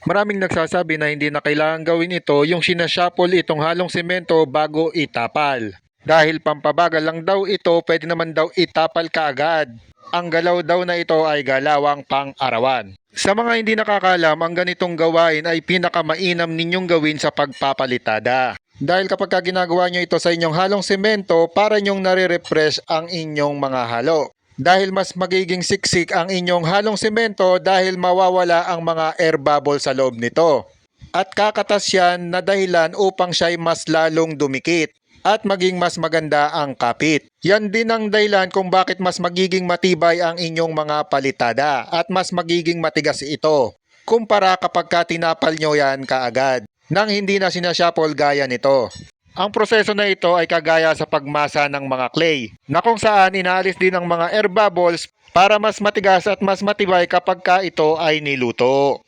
Maraming nagsasabi na hindi na kailangan gawin ito yung sinashuffle itong halong semento bago itapal. Dahil pampabagal lang daw ito, pwede naman daw itapal kaagad. Ang galaw daw na ito ay galawang pang-arawan. Sa mga hindi nakakalam, ang ganitong gawain ay pinakamainam ninyong gawin sa pagpapalitada. Dahil kapag ginagawa nyo ito sa inyong halong semento, para nyong nare-refresh ang inyong mga halo. Dahil mas magiging siksik ang inyong halong semento dahil mawawala ang mga air bubble sa loob nito. At kakatas yan na dahilan upang siya'y mas lalong dumikit at maging mas maganda ang kapit. Yan din ang dahilan kung bakit mas magiging matibay ang inyong mga palitada at mas magiging matigas ito kumpara kapag tinapal nyo yan kaagad nang hindi na sinashuffle gaya nito. Ang proseso na ito ay kagaya sa pagmasa ng mga clay, na kung saan inaalis din ang mga air bubbles para mas matigas at mas matibay kapag ito ay niluto.